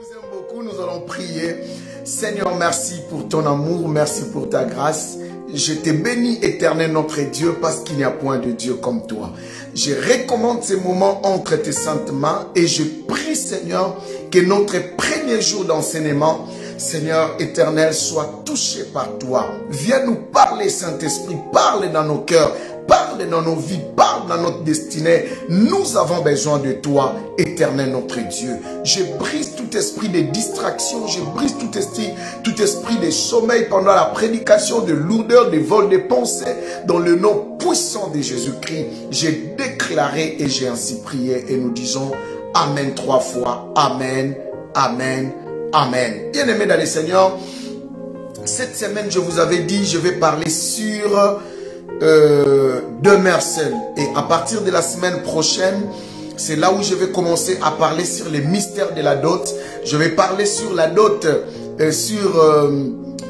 vous aime beaucoup, nous allons prier. Seigneur, merci pour ton amour, merci pour ta grâce. Je te bénis, éternel notre Dieu, parce qu'il n'y a point de Dieu comme toi. Je recommande ces moments entre tes saintes mains et je prie, Seigneur, que notre premier jour d'enseignement, Seigneur éternel, soit touché par toi. Viens nous parler, Saint-Esprit, parle dans nos cœurs, parle dans nos vies, parle dans notre destinée. Nous avons besoin de toi, éternel notre Dieu. Je brise tout esprit de distraction, je brise tout esprit de sommeil pendant la prédication, de lourdeur, de vol de pensée. Dans le nom puissant de Jésus-Christ, j'ai déclaré et j'ai ainsi prié. Et nous disons Amen 3 fois. Amen, Amen, Amen. Bien-aimés dans le Seigneur, cette semaine, je vous avais dit, je vais parler sur demeure seule. Et à partir de la semaine prochaine, c'est là où je vais commencer à parler sur les mystères de la dot. Je vais parler sur la dot, sur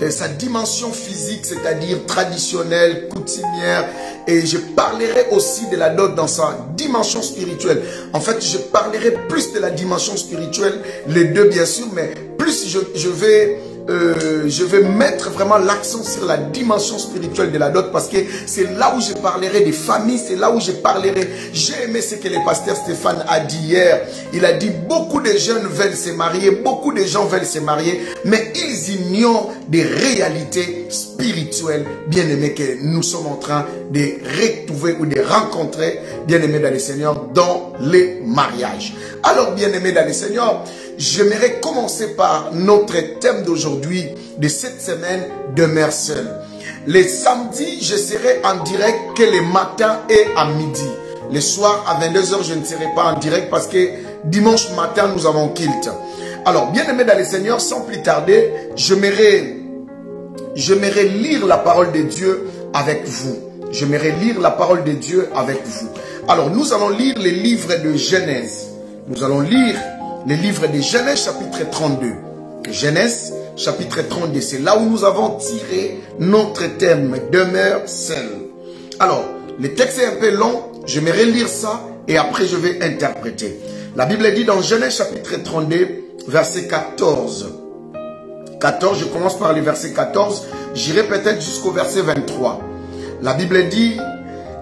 sa dimension physique, c'est-à-dire traditionnelle, coutumière. Et je parlerai aussi de la dot dans sa dimension spirituelle. En fait, je parlerai plus de la dimension spirituelle, les deux bien sûr, mais plus je vais mettre vraiment l'accent sur la dimension spirituelle de la dot, parce que c'est là où je parlerai des familles, c'est là où je parlerai. J'ai aimé ce que le pasteur Stéphane a dit hier. Il a dit beaucoup de jeunes veulent se marier, beaucoup de gens veulent se marier, mais ils ignorent des réalités spirituelles, bien aimés, que nous sommes en train de retrouver ou de rencontrer, bien aimés dans le Seigneur, dans les mariages. Alors, bien aimés dans le Seigneur, j'aimerais commencer par notre thème d'aujourd'hui, de cette semaine, demeure seule. Les samedis, je serai en direct que les matins et à midi. Les soirs, à 22 h, je ne serai pas en direct parce que dimanche matin, nous avons kilt. Alors, bien aimé dans le Seigneur, sans plus tarder, j'aimerais lire la parole de Dieu avec vous. J'aimerais lire la parole de Dieu avec vous. Alors, nous allons lire les livres de Genèse. Nous allons lire les livres de Genèse chapitre 32. Genèse chapitre 32, c'est là où nous avons tiré notre thème, demeure seule. Alors, le texte est un peu long, j'aimerais lire ça et après je vais interpréter. La Bible dit dans Genèse chapitre 32, verset 14. 14, je commence par le verset 14, j'irai peut-être jusqu'au verset 23. La Bible dit,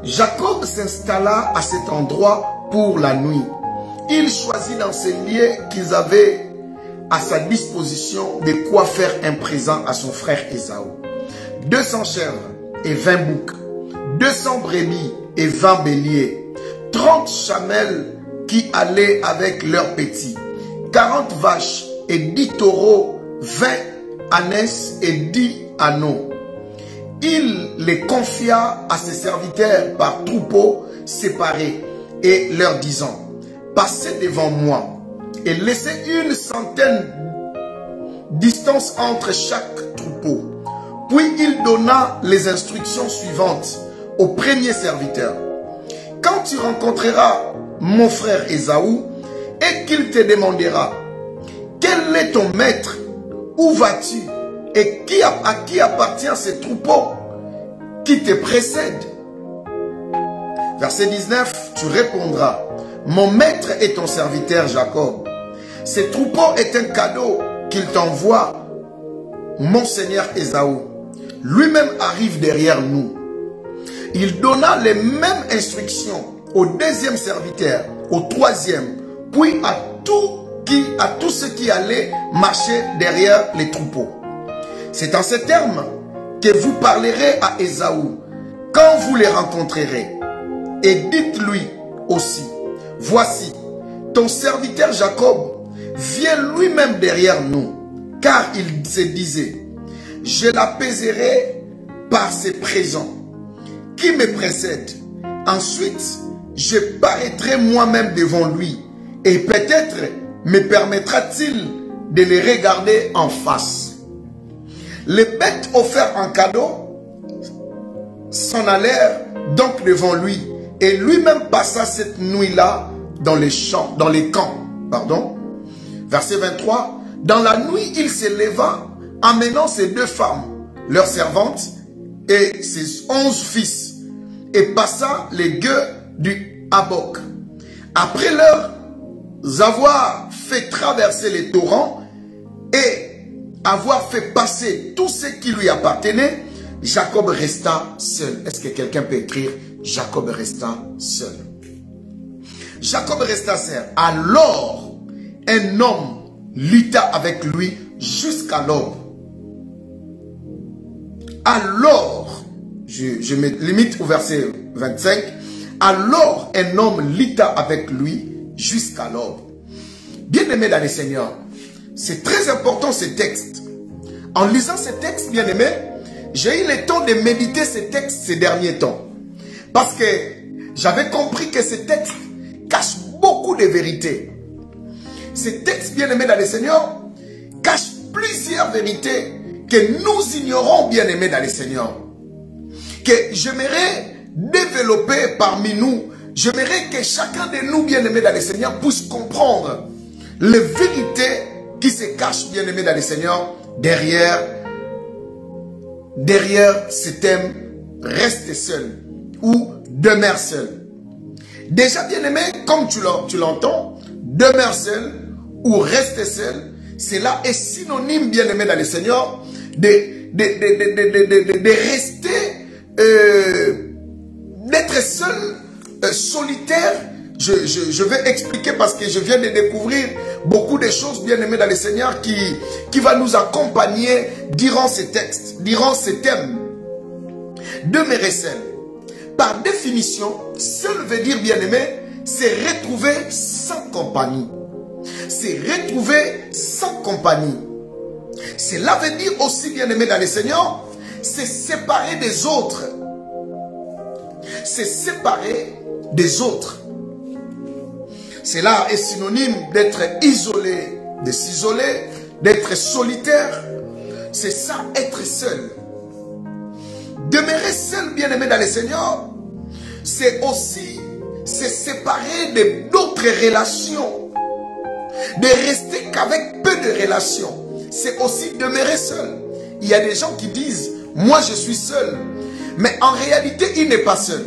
Jacob s'installa à cet endroit pour la nuit. Il choisit dans ces lieux qu'ils avaient à sa disposition de quoi faire un présent à son frère Ésaü. 200 chèvres et 20 boucs, 200 brebis et 20 béliers, 30 chamelles qui allaient avec leurs petits, 40 vaches et 10 taureaux, 20 ânesses et 10 âneaux. Il les confia à ses serviteurs par troupeaux séparés et leur disant, passez devant moi et laissez une centaine distance entre chaque troupeau. Puis il donna les instructions suivantes au premier serviteur. Quand tu rencontreras mon frère Ésaü et qu'il te demandera, quel est ton maître, où vas-tu et à qui appartient ce troupeau qui te précède? Verset 19, tu répondras, mon maître est ton serviteur Jacob. Ce troupeau est un cadeau qu'il t'envoie, mon seigneur Ésaü. Lui-même arrive derrière nous. Il donna les mêmes instructions au deuxième serviteur, au troisième, puis à tous ceux qui allaient marcher derrière les troupeaux. C'est en ces termes que vous parlerez à Ésaü quand vous les rencontrerez. Et dites-lui aussi, voici, ton serviteur Jacob vient lui-même derrière nous, car il se disait, je l'apaiserai par ses présents qui me précèdent. Ensuite, je paraîtrai moi-même devant lui, et peut-être me permettra-t-il de les regarder en face. Les bêtes offertes en cadeau s'en allèrent donc devant lui, et lui-même passa cette nuit-là dans les champs, dans les camps. Verset 23. Dans la nuit, il se leva, amenant ses 2 femmes, leurs servantes, et ses 11 fils, et passa les gueux du Habok. Après leur avoir fait traverser les torrents avoir fait passer tout ce qui lui appartenait, Jacob resta seul. Est-ce que quelqu'un peut écrire Jacob resta seul? Jacob resta seul. Alors, un homme lutta avec lui jusqu'à l'aube. Alors, je me limite au verset 25. Alors, un homme lutta avec lui jusqu'à l'aube. Bien-aimé dans le Seigneur, c'est très important ce texte. En lisant ce texte, bien-aimé, j'ai eu le temps de méditer ce texte ces derniers temps. Parce que j'avais compris que ce texte cache beaucoup de vérités. Ce texte, bien-aimé dans le Seigneur, cache plusieurs vérités que nous ignorons, bien-aimé dans le Seigneur. Que j'aimerais développer parmi nous. J'aimerais que chacun de nous, bien-aimé dans le Seigneur, puisse comprendre les vérités qui se cachent, bien-aimé dans le Seigneur, derrière ce thème, reste seul ou demeure seul. Déjà, bien-aimé, comme tu l'entends, demeure seul ou reste seul, cela est synonyme, bien-aimé dans le Seigneur, de rester, d'être seul, solitaire. Je vais expliquer parce que je viens de découvrir beaucoup de choses, bien aimées dans le Seigneur, qui va nous accompagner durant ces textes, durant ces thèmes. Demeurer seul. Par définition, seul veut dire, bien aimé, c'est retrouver sans compagnie. C'est retrouver sans compagnie. Cela veut dire aussi, bien aimé dans le Seigneur, c'est séparer des autres. C'est séparer des autres. Cela est synonyme d'être isolé, de s'isoler, d'être solitaire. C'est ça, être seul. Demeurer seul, bien-aimé dans le Seigneur, c'est aussi se séparer d'autres relations. De rester qu'avec peu de relations. C'est aussi demeurer seul. Il y a des gens qui disent, moi je suis seul. Mais en réalité, il n'est pas seul.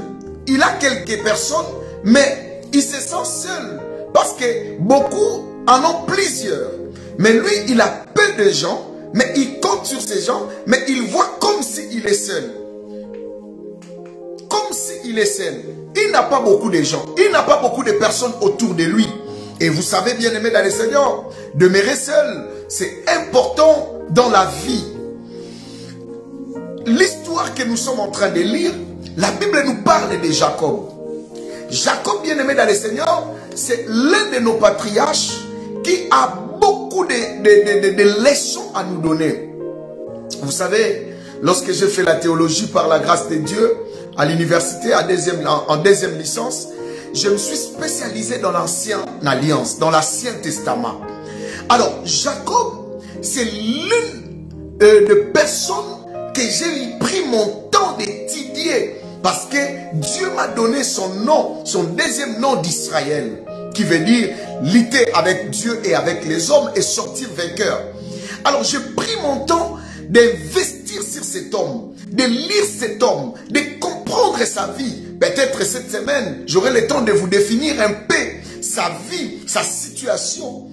Il a quelques personnes, mais il se sent seul. Parce que beaucoup en ont plusieurs. Mais lui, il a peu de gens, mais il compte sur ces gens, mais il voit comme s'il est seul. Comme s'il est seul. Il n'a pas beaucoup de gens. Il n'a pas beaucoup de personnes autour de lui. Et vous savez, bien aimé dans le Seigneur, demeurer seul, c'est important dans la vie. L'histoire que nous sommes en train de lire, la Bible nous parle de Jacob. Jacob, bien aimé dans le Seigneur, c'est l'un de nos patriarches qui a beaucoup de leçons à nous donner. Vous savez, lorsque j'ai fait la théologie par la grâce de Dieu à l'université en deuxième licence, je me suis spécialisé dans l'Ancienne Alliance, dans l'Ancien Testament. Alors, Jacob, c'est l'une des personnes que j'ai pris mon temps d'étudier. Parce que Dieu m'a donné son nom, son deuxième nom d'Israël, qui veut dire lutter avec Dieu et avec les hommes et sortir vainqueur. Alors j'ai pris mon temps d'investir sur cet homme, de lire cet homme, de comprendre sa vie. Peut-être cette semaine, j'aurai le temps de vous définir un peu sa vie, sa situation.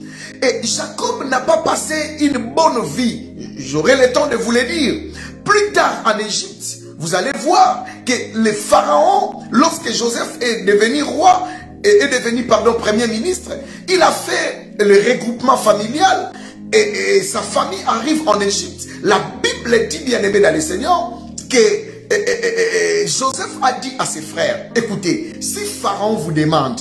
Et Jacob n'a pas passé une bonne vie. J'aurai le temps de vous le dire. Plus tard en Égypte, vous allez voir que le pharaon, lorsque Joseph est devenu roi, est devenu, premier ministre, il a fait le regroupement familial et sa famille arrive en Égypte. La Bible dit, bien aimé dans le Seigneur, que Joseph a dit à ses frères, écoutez, si Pharaon vous demande,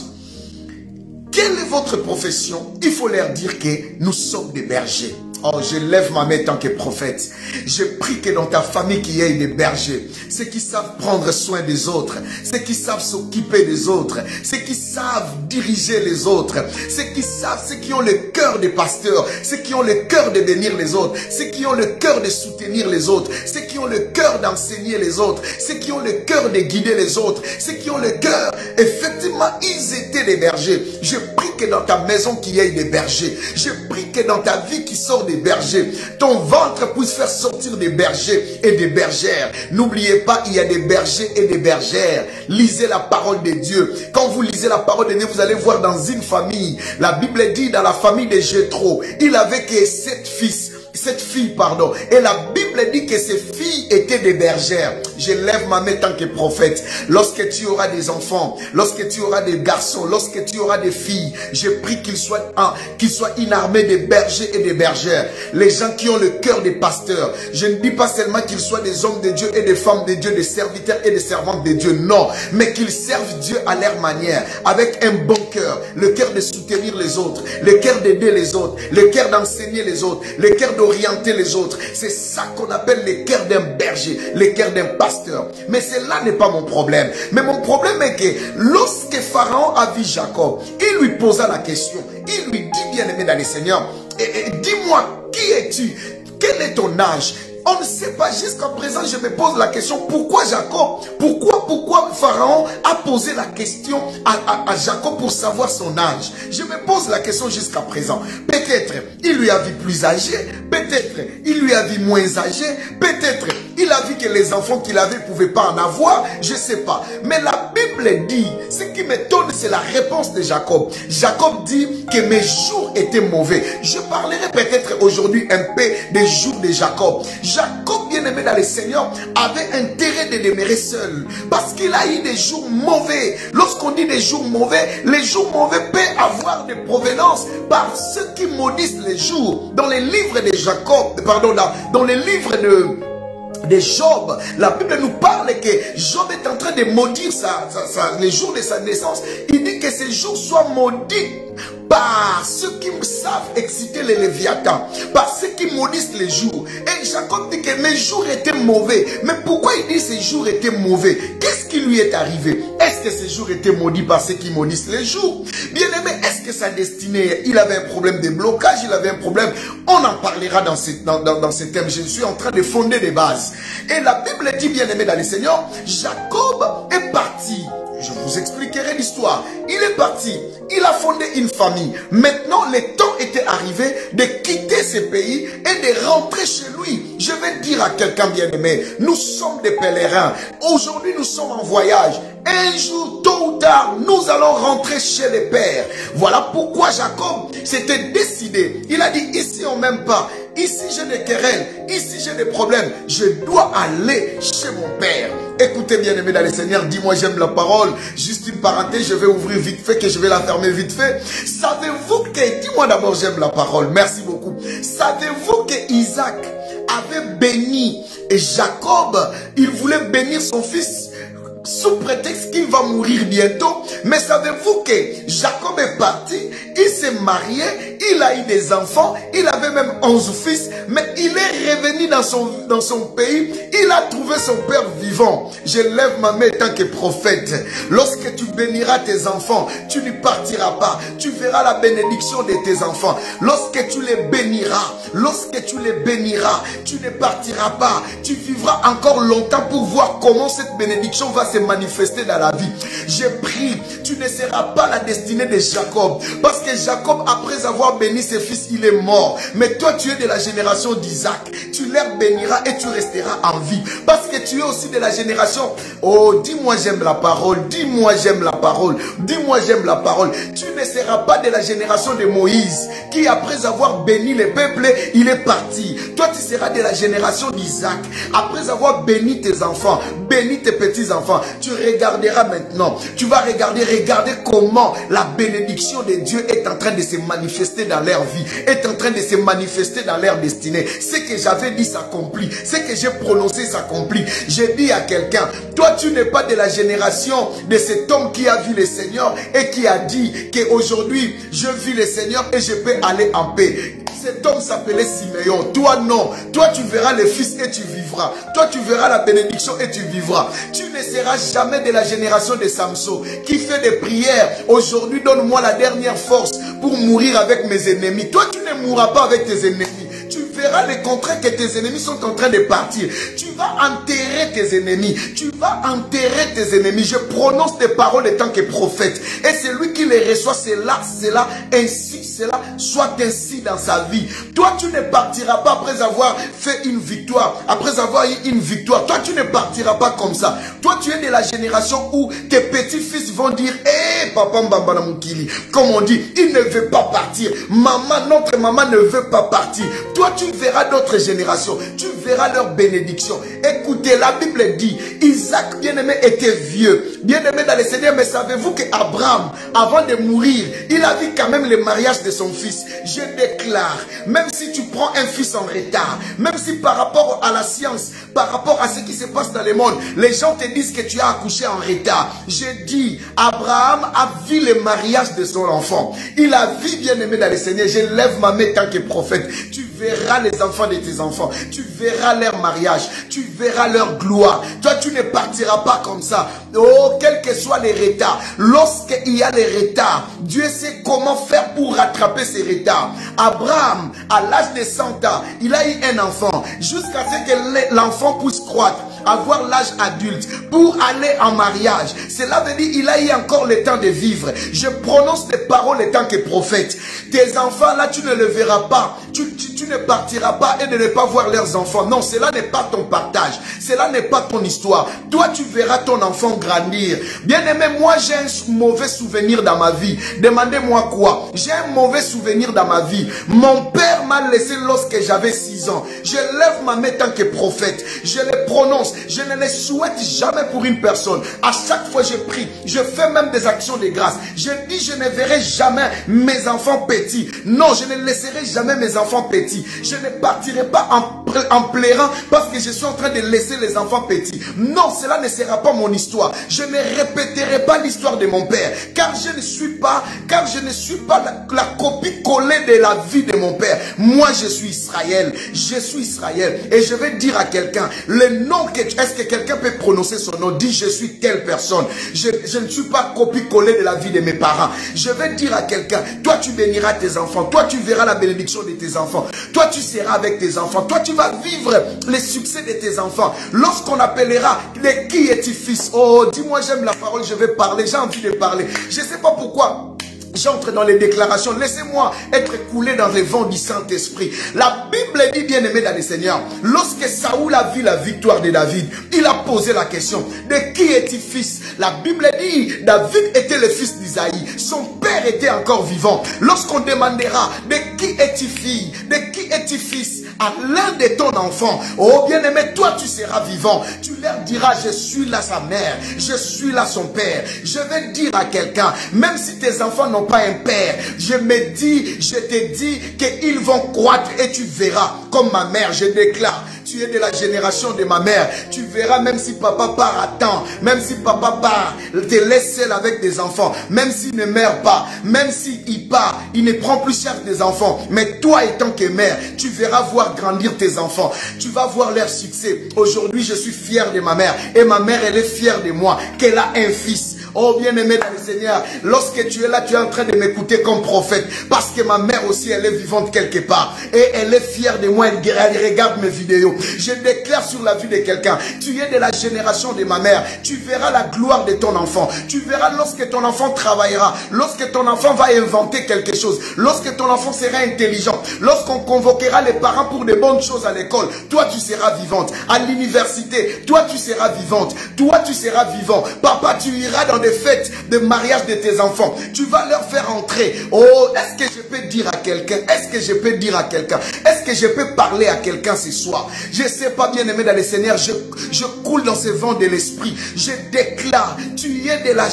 quelle est votre profession? Il faut leur dire que nous sommes des bergers. Oh, je lève ma main en tant que prophète. Je prie que dans ta famille qu'il y ait des bergers. Ceux qui savent prendre soin des autres. Ceux qui savent s'occuper des autres. Ceux qui savent diriger les autres. Ceux qui savent, ceux qui ont le cœur des pasteurs. Ceux qui ont le cœur de bénir les autres. Ceux qui ont le cœur de soutenir les autres. Ceux qui ont le cœur d'enseigner les autres. Ceux qui ont le cœur de guider les autres. Ceux qui ont le cœur, effectivement, ils étaient des bergers. Je prie que dans ta maison qu'il y ait des bergers. Je prie que dans ta vie qui sort des bergers, ton ventre puisse faire sortir des bergers et des bergères. N'oubliez pas, il y a des bergers et des bergères. Lisez la parole de Dieu. Quand vous lisez la parole de Dieu, vous allez voir dans une famille. La Bible dit dans la famille de Jéthro, il avait que 7 fils. cette fille, pardon. Et la Bible dit que ces filles étaient des bergères. Je lève ma main tant que prophète. Lorsque tu auras des enfants, lorsque tu auras des garçons, lorsque tu auras des filles, je prie qu'ils soient inarmés des bergers et des bergères. Les gens qui ont le cœur des pasteurs. Je ne dis pas seulement qu'ils soient des hommes de Dieu et des femmes de Dieu, des serviteurs et des servantes de Dieu. Non, mais qu'ils servent Dieu à leur manière, avec un bon cœur, le cœur de soutenir les autres, le cœur d'aider les autres, le cœur d'enseigner les autres, le cœur d'orienter les autres. C'est ça qu'on appelle le cœur d'un berger, le cœur d'un pasteur. Mais cela n'est pas mon problème. Mais mon problème est que lorsque Pharaon a vu Jacob, il lui posa la question. Il lui dit, bien-aimé dans le Seigneur, dis-moi, qui es-tu? Quel est ton âge? On ne sait pas, jusqu'à présent, je me pose la question, pourquoi Jacob? Pourquoi Pharaon a posé la question à Jacob pour savoir son âge? Je me pose la question jusqu'à présent. Peut-être il lui a vu plus âgé, peut-être il lui a vu moins âgé, peut-être il a vu que les enfants qu'il avait ne pouvaient pas en avoir, je ne sais pas. Mais la Bible dit, ce qui m'étonne, c'est la réponse de Jacob. Jacob dit que mes jours étaient mauvais. Je parlerai peut-être aujourd'hui un peu des jours de Jacob. Jacob, bien-aimé dans le Seigneur, avait intérêt de demeurer seul. Parce qu'il a eu des jours mauvais. Lorsqu'on dit des jours mauvais, les jours mauvais peuvent avoir des provenances par ceux qui maudissent les jours. Dans les livres de Jacob, pardon, dans les livres de Job, la Bible nous parle que Job est en train de maudire les jours de sa naissance. Il dit que ces jours soient maudits par ceux qui savent exciter les Léviathans, par ceux qui maudissent les jours. Et Jacob dit que mes jours étaient mauvais. Mais pourquoi il dit que ces jours étaient mauvais? Qu'est-ce qui lui est arrivé? Est-ce que ces jours étaient maudits par ceux qui maudissent les jours? Bien aimé, est-ce que sa destinée, il avait un problème de blocage, il avait un problème? On en parlera dans ce thème. Je suis en train de fonder des bases. Et la Bible dit, bien aimé dans le Seigneur, Jacob est parti. Je vous expliquerai l'histoire. Il est parti. Il a fondé une famille. Maintenant, le temps était arrivé de quitter ce pays et de rentrer chez lui. Je vais dire à quelqu'un bien aimé, nous sommes des pèlerins. Aujourd'hui, nous sommes en voyage. Un jour, tôt ou tard, nous allons rentrer chez les pères. Voilà pourquoi Jacob s'était décidé. Il a dit, ici on m'aime pas. Ici j'ai des querelles. Ici j'ai des problèmes. Je dois aller chez mon père. Écoutez bien aimé dans le Seigneur, dis-moi j'aime la parole. Juste une parenthèse, je vais ouvrir vite fait, que je vais la fermer vite fait. Savez-vous que, dis-moi d'abord j'aime la parole, merci beaucoup. Savez-vous que Isaac avait béni et Jacob, il voulait bénir son fils sous prétexte qu'il va mourir bientôt. Mais savez-vous que Jacob est parti, il s'est marié, il a eu des enfants, il avait même 11 fils, mais il est revenu dans son pays, il a trouvé son père vivant. Je lève ma main tant que prophète. Lorsque tu béniras tes enfants, tu ne partiras pas. Tu verras la bénédiction de tes enfants. Lorsque tu les béniras, tu ne partiras pas. Tu vivras encore longtemps pour voir comment cette bénédiction va se manifester dans la vie. Je prie, tu ne seras pas la destinée de Jacob. Parce que Jacob, après avoir béni ses fils, il est mort. Mais toi, tu es de la génération d'Isaac. Tu leur béniras et tu resteras en vie. Parce que tu es aussi de la génération. Oh, dis-moi j'aime la parole. Dis-moi j'aime la parole. Dis-moi j'aime la parole. Tu ne seras pas de la génération de Moïse, qui après avoir béni les peuples, il est parti. Toi, tu seras de la génération d'Isaac. Après avoir béni tes enfants, béni tes petits-enfants, tu regarderas maintenant. Tu vas regarder comment la bénédiction de Dieu est en train de se manifester dans leur vie, est en train de se manifester dans leur destinée. Ce que j'avais dit s'accomplit. Ce que j'ai prononcé s'accomplit. J'ai dit à quelqu'un, toi tu n'es pas de la génération de cet homme qui a vu le Seigneur et qui a dit qu'aujourd'hui je vis le Seigneur et je peux aller en paix. Cet homme s'appelait Siméon. Toi non. Toi tu verras le fils et tu vivras. Toi tu verras la bénédiction et tu vivras. Tu ne seras jamais de la génération de Samson qui fait des prières. Aujourd'hui donne-moi la dernière force pour mourir avec mes ennemis. Toi tu ne mourras pas avec tes ennemis. Tu verras le contraire, que tes ennemis sont en train de partir. Tu vas enterrer tes ennemis. Tu vas enterrer tes ennemis. Je prononce des paroles en tant que prophète. Et celui qui les reçoit, cela, ainsi, cela, soit ainsi dans sa vie. Toi, tu ne partiras pas après avoir fait une victoire. Après avoir eu une victoire. Toi, tu ne partiras pas comme ça. Toi, tu es de la génération où tes petits-fils vont dire, hé, papa Mbambana Moukili. Comme on dit, il ne veut pas partir. Maman, notre maman ne veut pas partir. Toi, tu verras d'autres générations, tu verras leur bénédiction. Écoutez, la Bible dit, Isaac, bien-aimé, était vieux, bien-aimé dans le Seigneur, mais savez-vous qu'Abraham, avant de mourir, il a vu quand même le mariage de son fils. Je déclare, même si tu prends un fils en retard, même si par rapport à la science, par rapport à ce qui se passe dans le monde, les gens te disent que tu as accouché en retard. Je dis, Abraham a vu le mariage de son enfant. Il a vu, bien-aimé dans le Seigneur, je lève ma main tant que prophète. Tu verras les enfants de tes enfants. Tu verras leur mariage. Tu verras leur gloire. Toi, tu ne partiras pas comme ça. Oh, quel que soit les retards. Lorsqu'il y a des retards, Dieu sait comment faire pour rattraper ces retards. Abraham, à l'âge de 100 ans, il a eu un enfant. Jusqu'à ce que l'enfant puisse croître, avoir l'âge adulte, pour aller en mariage. Cela veut dire qu'il a eu encore le temps de vivre. Je prononce des paroles en tant que prophète. Tes enfants là, tu ne le verras pas. Tu ne partiras pas et de ne pas voir leurs enfants. Non, cela n'est pas ton partage. Cela n'est pas ton histoire. Toi, tu verras ton enfant grandir. Bien aimé, moi j'ai un mauvais souvenir dans ma vie. Demandez-moi quoi? J'ai un mauvais souvenir dans ma vie. Mon père m'a laissé lorsque j'avais 6 ans. Je lève ma main tant que prophète. Je le prononce. Je ne le souhaite jamais pour une personne. À chaque fois je prie. Je fais même des actions de grâce. Je dis je ne verrai jamais mes enfants petits. Non, je ne laisserai jamais mes enfants petits. Je ne partirai pas en pleurant parce que je suis en train de laisser les enfants petits. Non, cela ne sera pas mon histoire. Je ne répéterai pas l'histoire de mon père. Car je ne suis pas la copie collée de la vie de mon père. Moi, je suis Israël. Je suis Israël. Et je vais dire à quelqu'un, le nom que... Est-ce que quelqu'un peut prononcer son nom? Dis, je suis telle personne. Je ne suis pas copie collée de la vie de mes parents. Je vais dire à quelqu'un, toi, tu béniras tes enfants. Toi, tu verras la bénédiction de tes enfants. Toi, tu seras avec tes enfants. Toi, tu vas vivre les succès de tes enfants. Lorsqu'on appellera les qui est-il fils? Oh, dis-moi, j'aime la parole, je vais parler. J'ai envie de parler. Je ne sais pas pourquoi. J'entre dans les déclarations. Laissez-moi être coulé dans les vents du Saint-Esprit. La Bible dit, bien aimé dans le Seigneur, lorsque Saoul a vu la victoire de David, il a posé la question, de qui est-il fils? La Bible dit, David était le fils d'Isaïe. Son père était encore vivant. Lorsqu'on demandera, de qui est-il fille? De qui est-il fils? À l'un de ton enfant, oh bien aimé, toi tu seras vivant. Tu leur diras, je suis là sa mère, je suis là son père. Je vais dire à quelqu'un, même si tes enfants n'ont pas un père, je te dis qu'ils vont croître et tu verras. Comme ma mère, je déclare, tu es de la génération de ma mère. Tu verras même si papa part à temps, même si papa part, te laisse seul avec des enfants, même s'il ne meurt pas, même s'il part, il ne prend plus charge des enfants. Mais toi étant que mère, tu verras voir grandir tes enfants. Tu vas voir leur succès. Aujourd'hui, je suis fier de ma mère. Et ma mère, elle est fière de moi, qu'elle a un fils. Oh bien-aimé dans le Seigneur, lorsque tu es là, tu es en train de m'écouter comme prophète. Parce que ma mère aussi, elle est vivante quelque part. Et elle est fière de moi, elle regarde mes vidéos. Je déclare sur la vie de quelqu'un, tu es de la génération de ma mère. Tu verras la gloire de ton enfant. Tu verras lorsque ton enfant travaillera. Lorsque ton enfant va inventer quelque chose. Lorsque ton enfant sera intelligent. Lorsqu'on convoquera les parents pour de bonnes choses à l'école. Toi, tu seras vivante. À l'université, toi, tu seras vivante. Toi, tu seras vivant. Papa, tu iras dans des fêtes de mariage de tes enfants. Tu vas leur faire entrer. Oh, est-ce que je peux dire à quelqu'un? Est-ce que je peux dire à quelqu'un? Est-ce que je peux parler à quelqu'un ce soir? Je ne sais pas, bien aimé dans le Seigneur, je coule dans ce vent de l'esprit. Je déclare, tu es de la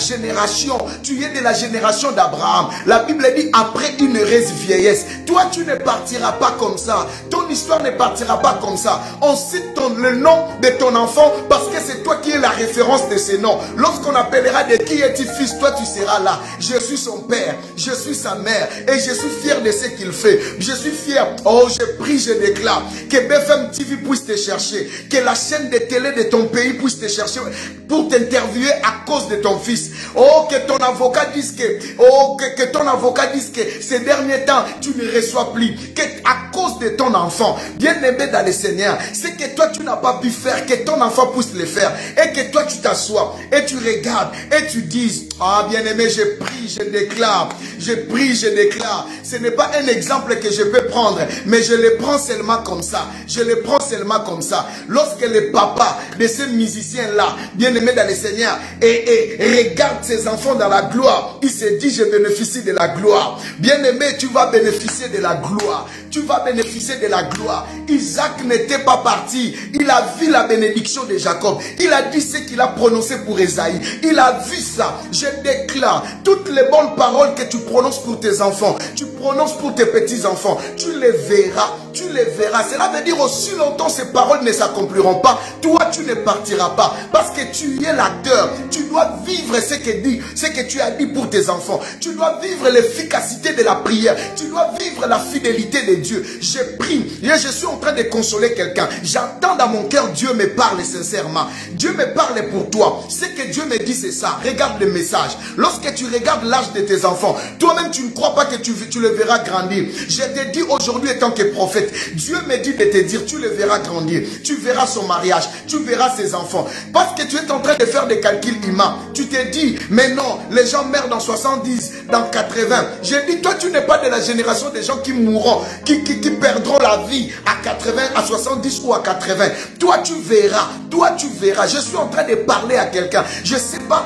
génération d'Abraham. La Bible dit, après une heureuse vieillesse, toi tu ne partiras pas comme ça. Ton histoire ne partira pas comme ça. On cite le nom de ton enfant parce que c'est toi qui es la référence de ce nom. Lorsqu'on appellera de qui est-il fils, toi tu seras là. Je suis son père, je suis sa mère et je suis fier de ce qu'il fait. Je suis fier. Oh, je prie, je déclare que BFM TV puisse te chercher, que la chaîne de télé de ton pays puisse te chercher pour t'interviewer à cause de ton fils. Oh, que ton avocat dise que ces derniers temps tu ne reçois plus, que à cause de ton enfant, bien aimé dans le Seigneur, c'est que toi tu n'as pas pu faire, que ton enfant puisse le faire et que toi tu t'assois et tu regardes et tu dises, Ah, bien-aimé, je prie, je déclare. Je prie, je déclare. Ce n'est pas un exemple que je peux prendre, mais je le prends seulement comme ça. Je le prends seulement comme ça. Lorsque le papa de ces musiciens-là, bien-aimé dans le Seigneur, et regarde ses enfants dans la gloire, il se dit, je bénéficie de la gloire. Bien-aimé, tu vas bénéficier de la gloire. Tu vas bénéficier de la gloire. Isaac n'était pas parti. Il a vu la bénédiction de Jacob. Il a dit ce qu'il a prononcé pour Esaïe. Il a vu ça. Je déclare toutes les bonnes paroles que tu prononces pour tes enfants, tu prononces pour tes petits-enfants, tu les verras, tu les verras. Cela veut dire aussi longtemps ces paroles ne s'accompliront pas, toi tu ne partiras pas, parce que tu es l'acteur. Tu dois vivre ce que tu as dit pour tes enfants. Tu dois vivre l'efficacité de la prière. Tu dois vivre la fidélité de Dieu. Je prie, et je suis en train de consoler quelqu'un. J'entends dans mon cœur, Dieu me parle sincèrement. Dieu me parle pour toi. Ce que Dieu me dit, c'est ça. Regarde le message. Lorsque tu regardes l'âge de tes enfants, toi-même tu ne crois pas que tu le verras grandir. Je te dis aujourd'hui en tant que prophète, Dieu me dit de te dire, tu le verras grandir. Tu verras son mariage, tu verras ses enfants. Parce que tu es en train de faire des calculs humains. Tu te dis, mais non, les gens meurent dans 70, dans 80. Je dis, toi tu n'es pas de la génération des gens qui mourront, qui perdront la vie à 80, à 70 ou à 80. Toi tu verras, toi tu verras. Je suis en train de parler à quelqu'un. Je sais pas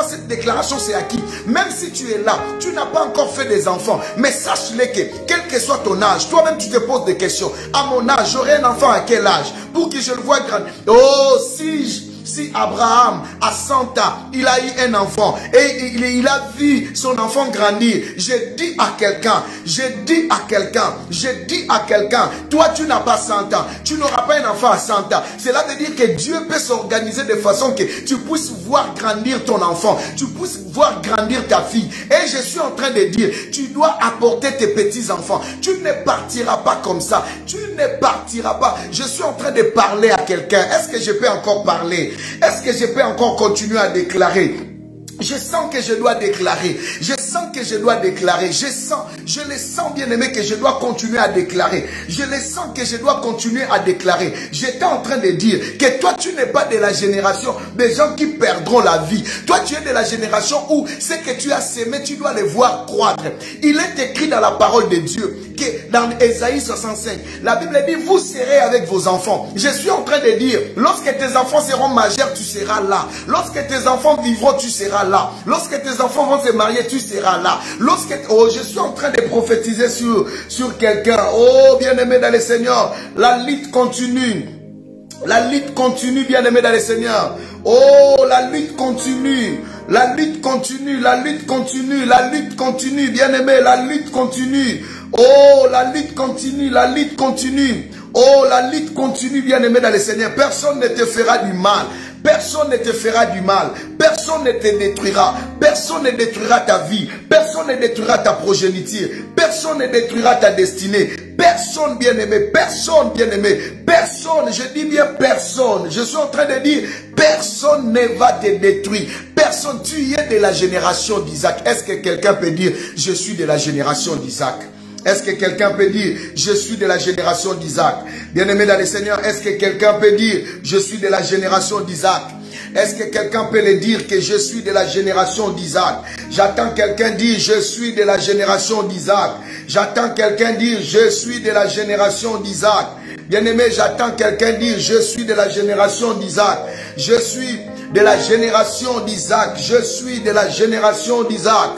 cette déclaration c'est à qui. Même si tu es là, tu n'as pas encore fait des enfants, mais sache-le que, quel que soit ton âge, toi-même tu te poses des questions. À mon âge, j'aurai un enfant à quel âge? Pour que je le voie grandir. Oh, si Abraham, à 100 ans, il a eu un enfant et il a vu son enfant grandir, je dis à quelqu'un, toi tu n'as pas 100 ans, tu n'auras pas un enfant à 100 ans. Cela veut dire que Dieu peut s'organiser de façon que tu puisses voir grandir ton enfant, tu puisses voir grandir ta fille. Et je suis en train de dire, tu dois apporter tes petits-enfants. Tu ne partiras pas comme ça, tu ne partiras pas. Je suis en train de parler à quelqu'un. Est-ce que je peux encore parler? Est-ce que je peux encore continuer à déclarer? Je sens que je dois déclarer. Je sens que je dois déclarer. Je le sens bien aimé que je dois continuer à déclarer. Je le sens que je dois continuer à déclarer. J'étais en train de dire que toi tu n'es pas de la génération des gens qui perdront la vie. Toi tu es de la génération où ce que tu as sémé, tu dois les voir croître. Il est écrit dans la parole de Dieu que dans Ésaïe 65, la Bible dit vous serez avec vos enfants. Je suis en train de dire, lorsque tes enfants seront majeurs, tu seras là. Lorsque tes enfants vivront, tu seras là. Lorsque tes enfants vont se marier, tu seras là. Oh, je suis en train de prophétiser sur quelqu'un. Oh, bien-aimé dans le Seigneur, la lutte continue. La lutte continue, bien-aimé dans le Seigneur. Oh, la lutte continue. La lutte continue, la lutte continue, la lutte continue, bien-aimé, la lutte continue. Oh, la lutte continue, la lutte continue. Oh, la lutte continue, bien-aimé dans le Seigneur. Personne ne te fera du mal. Personne ne te fera du mal. Personne ne te détruira. Personne ne détruira ta vie. Personne ne détruira ta progéniture. Personne ne détruira ta destinée. Personne, bien-aimé. Personne, bien-aimé. Personne. Je dis bien personne. Je suis en train de dire personne ne va te détruire. Personne. Tu es de la génération d'Isaac. Est-ce que quelqu'un peut dire je suis de la génération d'Isaac? Est-ce que quelqu'un peut dire, je suis de la génération d'Isaac? Bien-aimé dans le Seigneur, est-ce que quelqu'un peut dire, je suis de la génération d'Isaac? Est-ce que quelqu'un peut le dire que je suis de la génération d'Isaac? J'attends quelqu'un dire, je suis de la génération d'Isaac. J'attends quelqu'un dire, je suis de la génération d'Isaac. Bien-aimé, j'attends quelqu'un dire, je suis de la génération d'Isaac. Je suis de la génération d'Isaac. Je suis de la génération d'Isaac.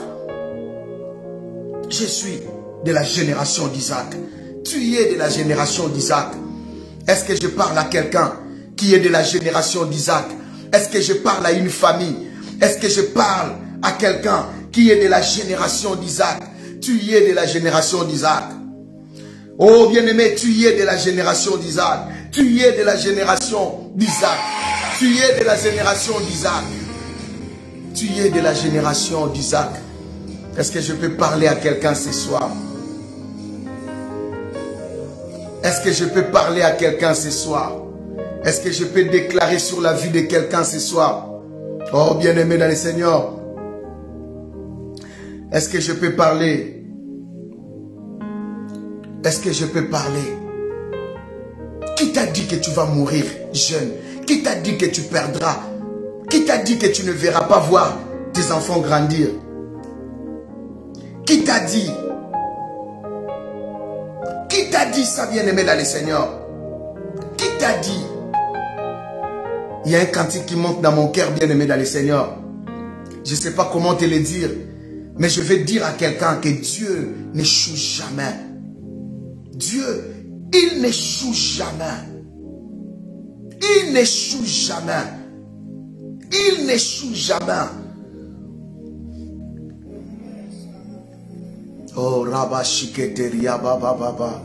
Je suis de la génération d'Isaac. Tu es de la génération d'Isaac. Est-ce que je parle à quelqu'un qui est de la génération d'Isaac? Est-ce que je parle à une famille? Est-ce que je parle à quelqu'un qui est de la génération d'Isaac? Tu es de la génération d'Isaac. Oh bien-aimé, tu es de la génération d'Isaac. Tu es de la génération d'Isaac. Tu es de la génération d'Isaac. Tu es de la génération d'Isaac. Est-ce que je peux parler à quelqu'un ce soir? Est-ce que je peux parler à quelqu'un ce soir? Est-ce que je peux déclarer sur la vie de quelqu'un ce soir? Oh, bien-aimé dans le Seigneur. Est-ce que je peux parler? Est-ce que je peux parler? Qui t'a dit que tu vas mourir jeune? Qui t'a dit que tu perdras? Qui t'a dit que tu ne verras pas voir tes enfants grandir? Qui t'a dit? Qui t'a dit ça, bien-aimé dans le Seigneur? Qui t'a dit? Il y a un cantique qui monte dans mon cœur, bien-aimé dans le Seigneur. Je ne sais pas comment te le dire, mais je vais dire à quelqu'un que Dieu n'échoue jamais. Dieu, il n'échoue jamais. Il n'échoue jamais. Il n'échoue jamais. Oh, Rabba Shiketeria Baba Baba.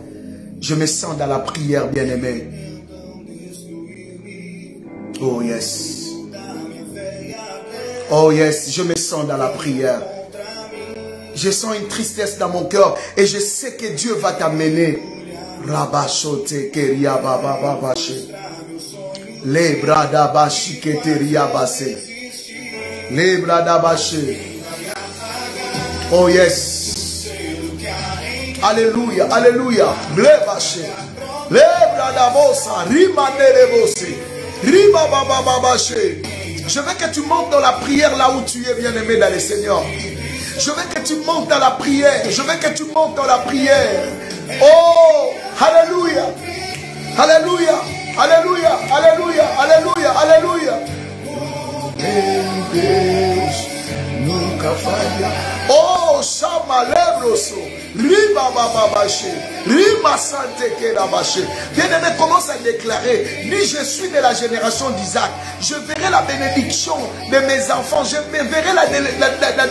Je me sens dans la prière, bien-aimé. Oh yes. Oh yes, je me sens dans la prière. Je sens une tristesse dans mon cœur et je sais que Dieu va t'amener. Rabba Shotekeria Baba Baba She. Les bras d'Abashi Keteria Basse. Les bras d'Abashi. Oh yes. Alléluia, alléluia. Blebaché. Les bras d'Abosa. Rimanerebose. Riba Baba Babaché. Je veux que tu montes dans la prière là où tu es, bien-aimé dans le Seigneur. Je veux que tu montes dans la prière. Je veux que tu montes dans la prière. Oh, alléluia. Alléluia. Alléluia, alléluia, alléluia, alléluia. Oh, Shama Lebroso. Riba Bababaché. Rima Sante Kerabaché. Bien-aimé, commence à déclarer. Ni je suis de la génération d'Isaac. Je verrai la bénédiction de mes enfants. Je verrai la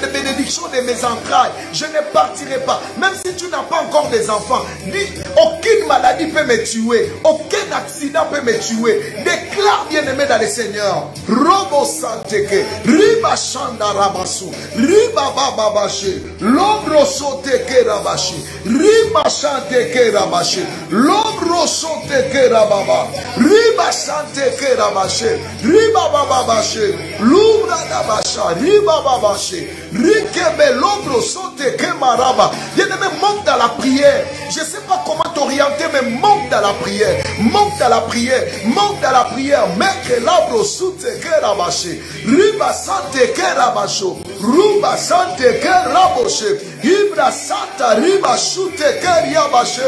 bénédiction de mes entrailles. Je ne partirai pas. Même si tu n'as pas encore des enfants. Dis, aucune maladie peut me tuer. Aucun accident peut me tuer. Déclare, bien-aimé dans le Seigneur. Robo Santeke. Riba Shanda Rabasu. Riba Bababaché. L'ombre Soteke Rabashi. Riba Shanteke Rabashi. L'ombre Soteke Rababa. Riba Shanteke Rabashi. Riba Bababaché. L'ombre Dabasha. Riba Babaché. Rikebe l'ombre Soteke Maraba. Bien-aimé, monte dans la prière. Je ne sais pas comment t'orienter, mais monte dans la prière. Monte dans la prière. Monte dans la prière. Mec l'ombre Soteke Rabashi. Riba Shanteke Rabasho. Ruba Shanteke Raboshe. Ibra Santa Riba Shuteke Riabashe.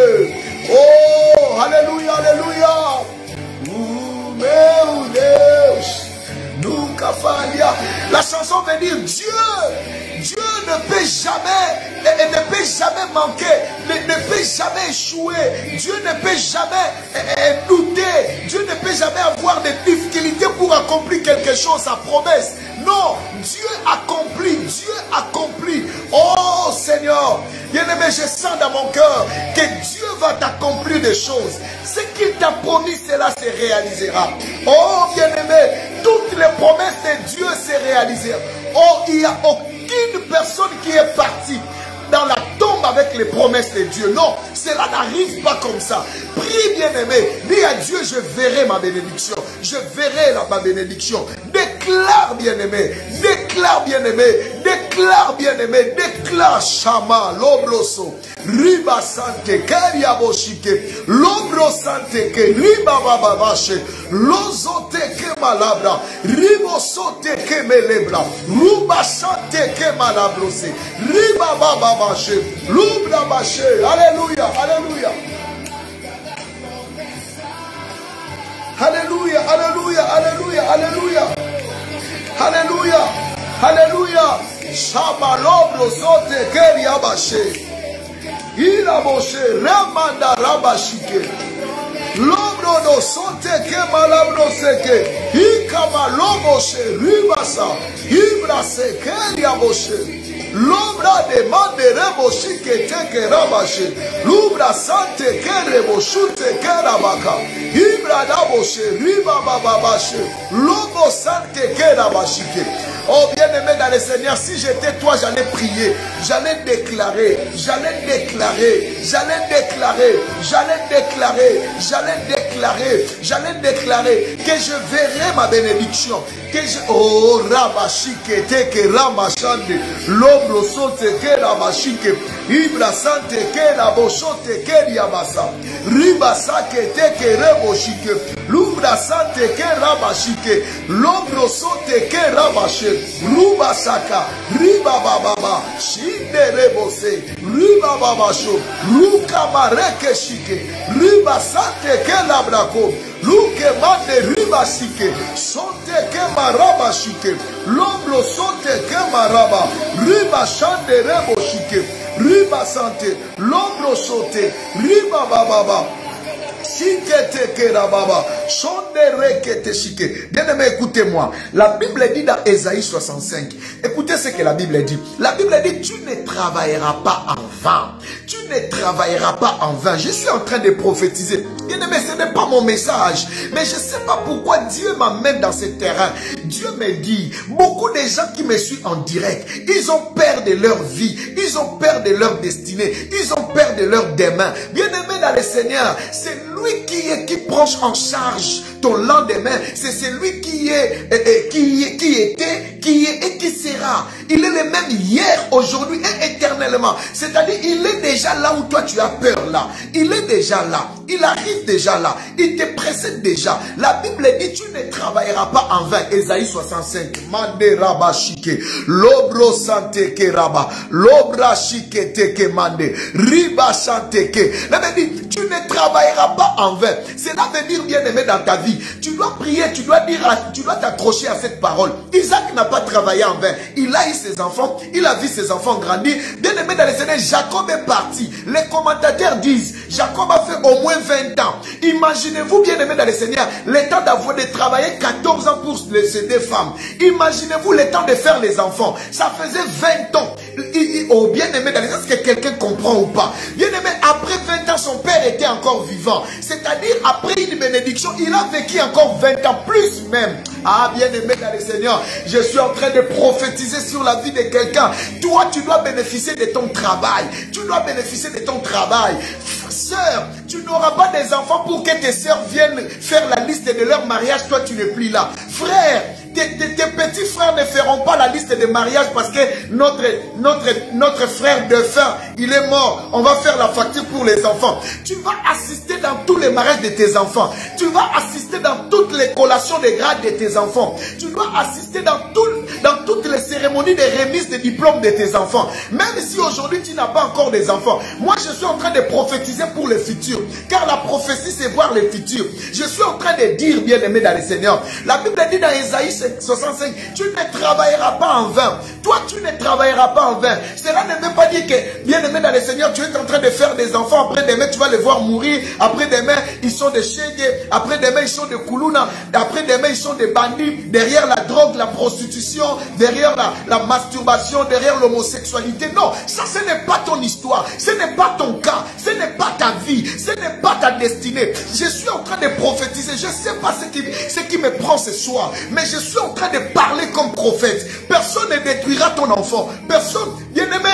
Oh, alléluia, alléluia. Meu Deus. Nunca falha. La chanson veut dire Dieu ne peut jamais, ne peut jamais manquer, ne peut jamais échouer. Dieu ne peut jamais douter. Dieu ne peut jamais avoir des difficultés pour accomplir quelque chose, sa promesse. Non, Dieu accomplit, Dieu accomplit. Oh Seigneur, bien-aimé, je sens dans mon cœur que Dieu va t'accomplir des choses. Ce qu'il t'a promis, cela se réalisera. Oh bien-aimé, toutes les promesses de Dieu se réaliseront. Oh, il n'y a aucune personne qui est partie dans la tombe avec les promesses de Dieu. Non, cela n'arrive pas comme ça. Prie, bien-aimé. Dis à Dieu, je verrai ma bénédiction. Je verrai ma bénédiction. Déclare, bien-aimé. Déclare, bien-aimé. Déclare, bien-aimé. Déclare, Shama, Lobroso. Riba Sante, Keriaboshike. Lobro Sante, Riba Bababache. Lozote ke malabra. Ribo sote ke melebra. Ruba Sante ke malabrose. Riba Bababache. Lubra Bache. Alléluia, alléluia. Alléluia, alléluia, alléluia, alléluia. Alléluia, alléluia. Shabalobro sote keriabache. Ilaboshe ramanda rabashike. Lobro no sote ke malabro seke. Ikamaloboshe ribasa. Ibrase keriaboshe. L'obra de mandereboshi que te kerabache. L'obra sante kereboshute kerabaka. Ibra daboshe riba bababache. L'obo sante kerabashike. Oh bien-aimé dans le Seigneur, si j'étais toi, j'allais prier, j'allais déclarer, j'allais déclarer, j'allais déclarer, j'allais déclarer, j'allais déclarer, j'allais déclarer que je verrai ma bénédiction, que je... Oh, rabashike te ke ramachande, l'obro sote ke rabashike, Ibra sante ke la bochote ke diabasa. Riba sake te ke reboshike. Lubra sante ke rabashike. Lobro sote ke rabache. Ruba saka. Riba bababa. Shinde rebose. Riba babasho. Ruka mareke shike. Riba sante ke labrako. Luke mande riba shike. Sote ke maraba shike. Lobro sote ke maraba. Riba shande rebo shike. Riba sante. Lobro sote. Riba bababa. Bien-aimé, écoutez-moi. La Bible dit dans Ésaïe 65. Écoutez ce que la Bible dit. La Bible dit, tu ne travailleras pas en vain. Tu ne travailleras pas en vain. Je suis en train de prophétiser. Bien-aimé, ce n'est pas mon message. Mais je ne sais pas pourquoi Dieu m'amène dans ce terrain. Dieu me dit, beaucoup de gens qui me suivent en direct, ils ont peur de leur vie. Ils ont peur de leur destinée. Ils ont peur de leur demain. Bien-aimé dans le Seigneur, c'est lui qui prend en charge ton lendemain. C'est celui qui était, qui est et qui sera. Il est le même hier, aujourd'hui et éternellement. C'est-à-dire, il est déjà là où toi tu as peur là. Il est déjà là. Il arrive déjà là. Il te précède déjà. La Bible dit, tu ne travailleras pas en vain. Ésaïe 65. Mande raba shike. Lobro sante ke raba. Lobra shike teke mande. Riba sante ke. La Bible dit, tu ne travailleras pas en vain. Cela veut dire, bien aimé, dans ta vie, tu dois prier, tu dois dire, tu dois t'accrocher à cette parole. Isaac n'a pas travaillé en vain. Il a eu ses enfants, il a vu ses enfants grandir. Bien aimé dans les Seigneur, Jacob est parti. Les commentateurs disent, Jacob a fait au moins 20 ans. Imaginez-vous, bien aimé dans les Seigneur, le temps d'avoir de travailler 14 ans pour laisser des femmes. Imaginez-vous le temps de faire les enfants. Ça faisait 20 ans. Oh, bien aimé dans les Seigneur, est-ce que quelqu'un comprend ou pas? Bien aimé, après 20 ans, son père était encore vivant. C'est-à-dire, après une bénédiction, il a vécu encore 20 ans, plus même. Ah, bien aimé dans le Seigneur, je suis en train de prophétiser sur la vie de quelqu'un. Toi, tu dois bénéficier de ton travail. Tu dois bénéficier de ton travail. Sœur, tu n'auras pas des enfants pour que tes sœurs viennent faire la liste de leur mariage. Toi, tu n'es plus là. Frère, tes petits frères ne feront pas la liste de mariage parce que notre frère défunt, il est mort. On va faire la facture pour les enfants. Tu vas assister dans tous les mariages de tes enfants. Tu vas assister dans toutes les collations de grades de tes enfants. Tu dois assister dans toutes les cérémonies de remise de diplômes de tes enfants. Même si aujourd'hui tu n'as pas encore des enfants. Moi, je suis en train de prophétiser pour le futur. Car la prophétie, c'est voir le futur. Je suis en train de dire, bien aimé dans le Seigneur. La Bible dit dans Ésaïe 65, tu ne travailleras pas en vain. Toi, tu ne travailleras pas en vain. Cela ne veut pas dire que, bien aimé dans le Seigneur, tu es en train de faire des enfants. Après demain, tu vas les voir mourir. Après demain, ils sont des chégués. Après demain, ils sont des koulouna. Après demain, ils sont des bandits. Derrière la drogue, la prostitution, derrière la masturbation, derrière l'homosexualité. Non, ça, ce n'est pas ton histoire. Ce n'est pas ton cas. Ce n'est pas ta vie. Ce n'est pas ta destinée. Je suis en train de prophétiser. Je ne sais pas ce qui me prend ce soir. Mais je suis en train de parler comme prophète. Personne ne détruira ton enfant. Personne. Bien-aimé,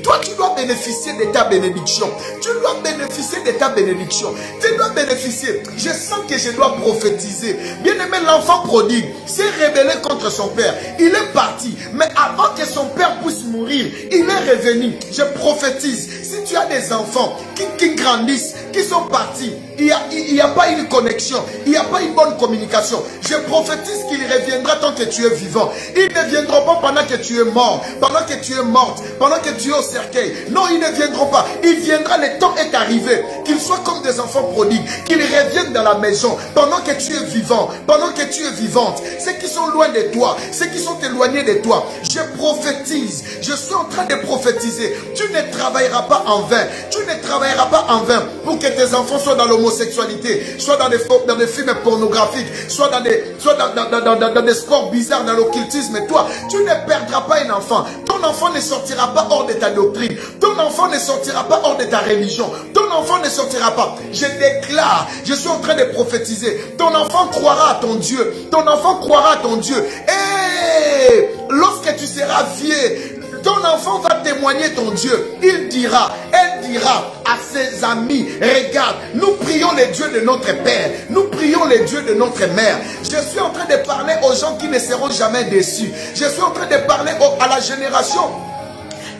toi, tu dois bénéficier de ta bénédiction. Tu dois bénéficier de ta bénédiction. Tu dois bénéficier. Je sens que je dois prophétiser. Bien-aimé, l'enfant prodigue s'est rebellé contre son père. Il est parti. Mais avant que son père puisse mourir, il est revenu. Je prophétise. Si tu as des enfants qui grandissent, qui sont partis, il n'y a pas une connexion, il n'y a pas une bonne communication. Je prophétise qu'il reviendra tant que tu es vivant. Il ne viendra pas pendant que tu es mort, pendant que tu es morte, pendant que tu es au cercueil. Non, ils ne viendront pas. Il viendra, le temps est arrivé. Qu'ils soient comme des enfants prodigues, qu'ils reviennent dans la maison pendant que tu es vivant, pendant que tu es vivante. Ceux qui sont loin de toi, ceux qui sont éloignés de toi, je prophétise. Je suis en train de prophétiser. Tu ne travailleras pas en vain. Tu ne travailleras pas en vain pour que tes enfants soient dans l'homosexualité, soit dans des films pornographiques, soit dans des sports bizarres, dans l'occultisme. Et toi, tu ne perdras pas un enfant. Ton enfant ne sortira pas hors de ta doctrine. Ton enfant ne sortira pas hors de ta religion. Ton enfant ne sortira pas. Je déclare, je suis en train de prophétiser. Ton enfant croira à ton Dieu. Ton enfant croira à ton Dieu. Et lorsque tu seras vieux, ton enfant va témoigner ton Dieu. Il dira, elle dira à ses amis, regarde, nous prions les dieux de notre Père. Nous prions les dieux de notre mère. Je suis en train de parler aux gens qui ne seront jamais déçus. Je suis en train de parler à la génération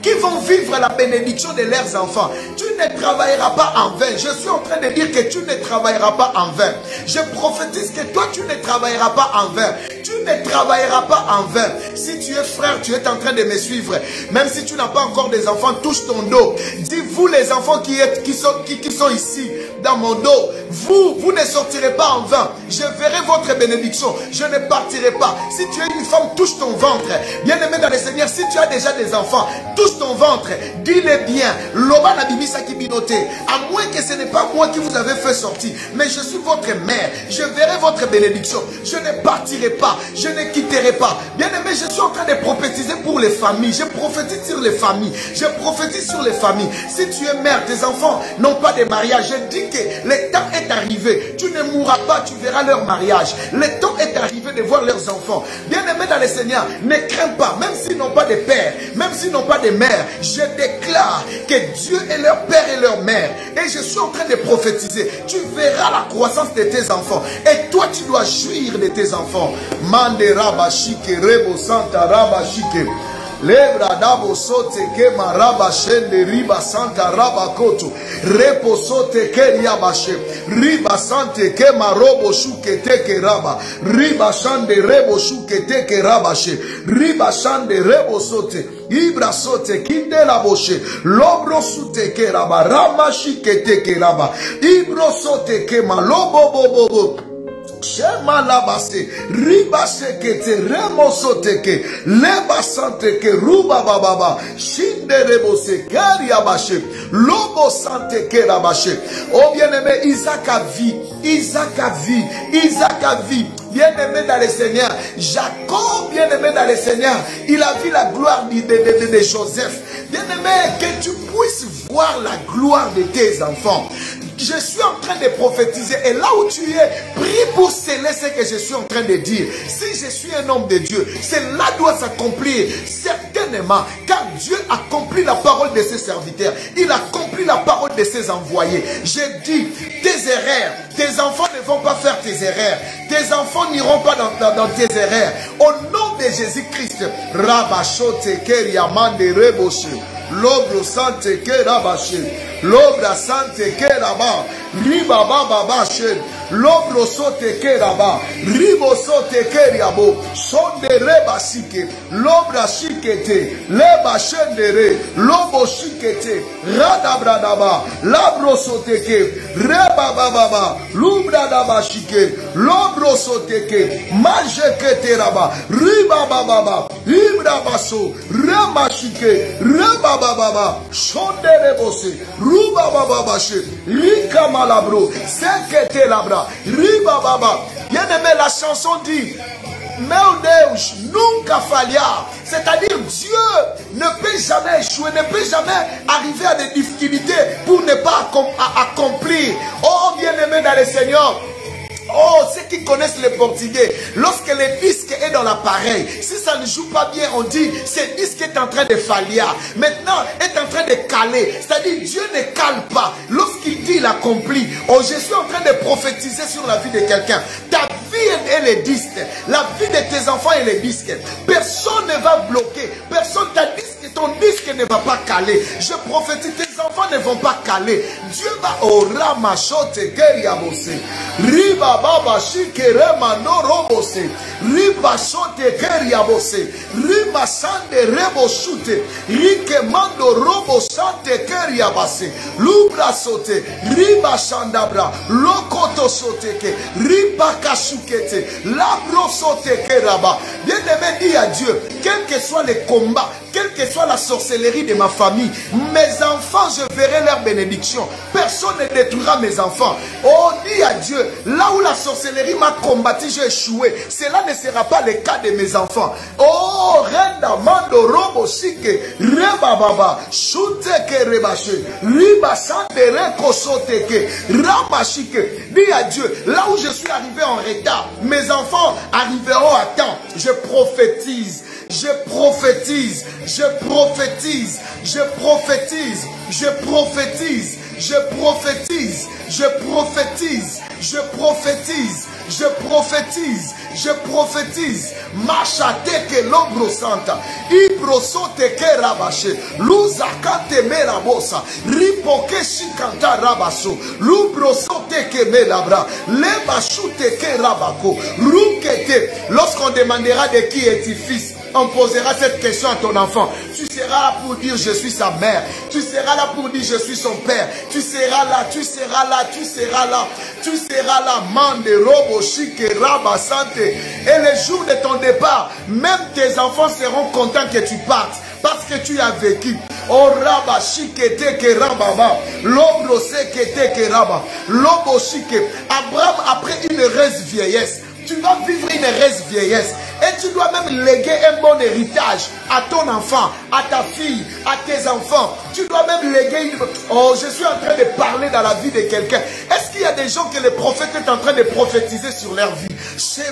qui vont vivre la bénédiction de leurs enfants. Tu ne travailleras pas en vain. Je suis en train de dire que tu ne travailleras pas en vain. Je prophétise que toi, tu ne travailleras pas en vain. Tu ne travailleras pas en vain. Si tu es frère, tu es en train de me suivre. Même si tu n'as pas encore des enfants, touche ton dos. Dis-vous les enfants qui sont ici, dans mon dos. Vous ne sortirez pas en vain. Je verrai votre bénédiction. Je ne partirai pas. Si tu es une femme, touche ton ventre. Bien-aimé dans le Seigneur, si tu as déjà des enfants, touche ton ventre. Dis-les bien. Loba Nabimisa Kibinote. À moins que ce n'est pas moi qui vous avez fait sortir. Mais je suis votre mère. Je verrai votre bénédiction. Je ne partirai pas. Je ne quitterai pas. Bien-aimé, je suis en train de prophétiser pour les familles. Je prophétise sur les familles. Je prophétise sur les familles. Si tu es mère, tes enfants n'ont pas de mariage. Je dis que le temps est arrivé. Tu ne mourras pas, tu verras leur mariage. Le temps est arrivé de voir leurs enfants. Bien-aimé dans le Seigneur, ne crains pas. Même s'ils n'ont pas de père, même s'ils n'ont pas de mère, je déclare que Dieu est leur père et leur mère. Et je suis en train de prophétiser. Tu verras la croissance de tes enfants. Et toi, tu dois jouir de tes enfants. Mande rabashike rebo santa rabashike. Lebra dabo sote ke maraba shende riba santa raba koto. Repo sote ke riabashe. Riba sante ke marobo shuke teke raba. Riba shande rebo shuke teke rabashe. Riba shande rebo sote. Ibra sote kinde la boshe. Lobro sute ke raba. Rama shike teke raba. Ibro sote ke malobo bobo bobo. Shema labase, ribase kete, remosoteke, lebasante ke, ruba bababa, shinde rebose, kariabashe, lobo sante ke rabashe. Oh bien-aimé, Isaac a vu, Isaac a vu, Isaac a vu. Bien-aimé dans le Seigneur, Jacob, bien-aimé dans le Seigneur, il a vu la gloire de Joseph. Bien-aimé, que tu puisses voir la gloire de tes enfants. Je suis en train de prophétiser et là où tu es, prie pour sceller ce que je suis en train de dire. Si je suis un homme de Dieu, cela doit s'accomplir certainement car Dieu accomplit la parole de ses serviteurs. Il accomplit la parole de ses envoyés. Je dis, tes erreurs, tes enfants ne vont pas faire tes erreurs. Tes enfants n'iront pas dans tes erreurs. Au nom de Jésus-Christ, Rabachote Keriamande Reboshe. L'obra sante ke rabache, l'obra sante ke raba, riba baba bache, l'obra sote ke raba, ribo sote ke riabo, sonde reba sike, l'obra shikete, leba shendere, lobo shikete, radabradaba, labro sote ke, reba baba, lubradaba shike, l'obra sote ke, majekete raba, riba baba, ibra baso, rema shike, reba baba, shondere bose, ruba baba she, rika malabro, sekete labra, riba baba. Bien aimé, la chanson dit, meu Deus nunca falhar. C'est-à-dire Dieu ne peut jamais échouer, ne peut jamais arriver à des difficultés pour ne pas accomplir. Oh bien aimé dans le Seigneur. Oh, ceux qui connaissent le portugais, lorsque le disque est dans l'appareil, si ça ne joue pas bien, on dit, ce disque est en train de faillir. Maintenant, est en train de caler. C'est-à-dire, Dieu ne cale pas. Lorsqu'il dit, il accomplit. Oh, je suis en train de prophétiser sur la vie de quelqu'un. Ta vie est le disque. La vie de tes enfants est le disque. Personne ne va bloquer. Personne, ton disque ne va pas caler. Je prophétise, tes enfants ne vont pas caler. Dieu va au ramachote keriabose. Riba baba shikere mano robose. Riba shote keriabose. Riba sande rebo shute. Rike mando robo sante keriabase. Lubra sote. Riba shandabra. Lokoto sote ke. Riba kashukete. Labro sote keraba. Bien aimé, dis à Dieu, quel que soit les combats, quelle que soit la sorcellerie de ma famille, mes enfants, je verrai leur bénédiction. Personne ne détruira mes enfants. Oh, dis à Dieu, là où la sorcellerie m'a combattu, j'ai échoué. Cela ne sera pas le cas de mes enfants. Oh, Renda Mando Robo Shike, Reba Baba, Shuteke Rebache, Riba Sande Reko Soteke, Ramashike. Dis à Dieu, là où je suis arrivé en retard, mes enfants arriveront à temps. Je prophétise. Je prophétise, je prophétise, je prophétise, je prophétise, je prophétise, je prophétise, je prophétise, je prophétise, Je prophétise. Machateke lobro santa. Ibrosote ke rabache. Luzakate me rabosa. Ripoke shikanta rabaso. Lubrosote ke me labra. Lebashute ke rabako. Rukete. Lorsqu'on demandera de qui est-il fils, on posera cette question à ton enfant. Tu seras là pour dire je suis sa mère. Tu seras là pour dire je suis son père. Tu seras là, tu seras là, tu seras là. Tu seras là, mande, robo, chic, raba, santé. Et le jour de ton départ, même tes enfants seront contents que tu partes. Parce que tu as vécu. Oh raba, chic, que rababa. L'obro, que raba. L'obo, chic. Abraham, après une heureuse vieillesse, tu vas vivre une heureuse vieillesse. Et tu dois même léguer un bon héritage à ton enfant, à ta fille, à tes enfants. Tu dois même léguer une... Oh, je suis en train de parler dans la vie de quelqu'un. Est-ce qu'il y a des gens que le prophète est en train de prophétiser sur leur vie? Je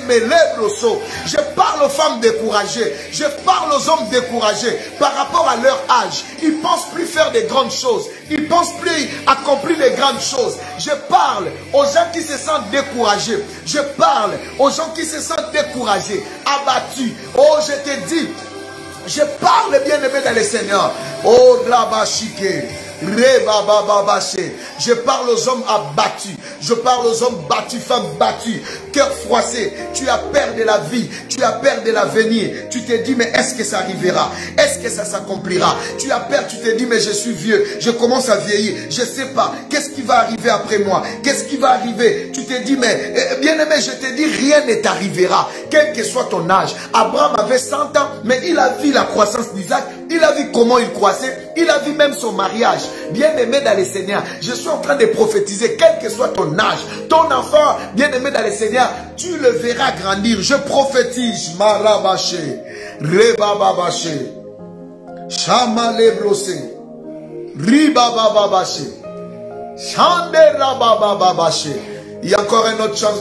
parle aux femmes découragées. Je parle aux hommes découragés par rapport à leur âge. Ils ne pensent plus faire de grandes choses. Ils ne pensent plus accomplir de grandes choses. Je parle aux gens qui se sentent découragés. Je parle aux gens qui se sentent découragés, abattus. Oh, je te dis, je parle bien aimé dans le Seigneur. Oh, Rabashike. Je parle aux hommes abattus. Je parle aux hommes battus, femmes battues, cœur froissé. Tu as peur de la vie, tu as peur de l'avenir. Tu te dis mais est-ce que ça arrivera? Est-ce que ça s'accomplira? Tu as peur, tu te dis mais je suis vieux, je commence à vieillir, je ne sais pas, qu'est-ce qui va arriver après moi? Qu'est-ce qui va arriver? Tu te dis mais bien aimé, je te dis rien ne t'arrivera, quel que soit ton âge. Abraham avait 100 ans, mais il a vu la croissance d'Isaac, il a vu comment il croissait, il a vu même son mariage. Bien aimé dans le Seigneur, je suis en train de prophétiser, quel que soit ton âge, ton enfant, bien aimé dans le Seigneur, tu le verras grandir. Je prophétise, Marabaché, Rebababaché, Chamalebrosé, Ribabababaché, Chanderabababaché. Il y a encore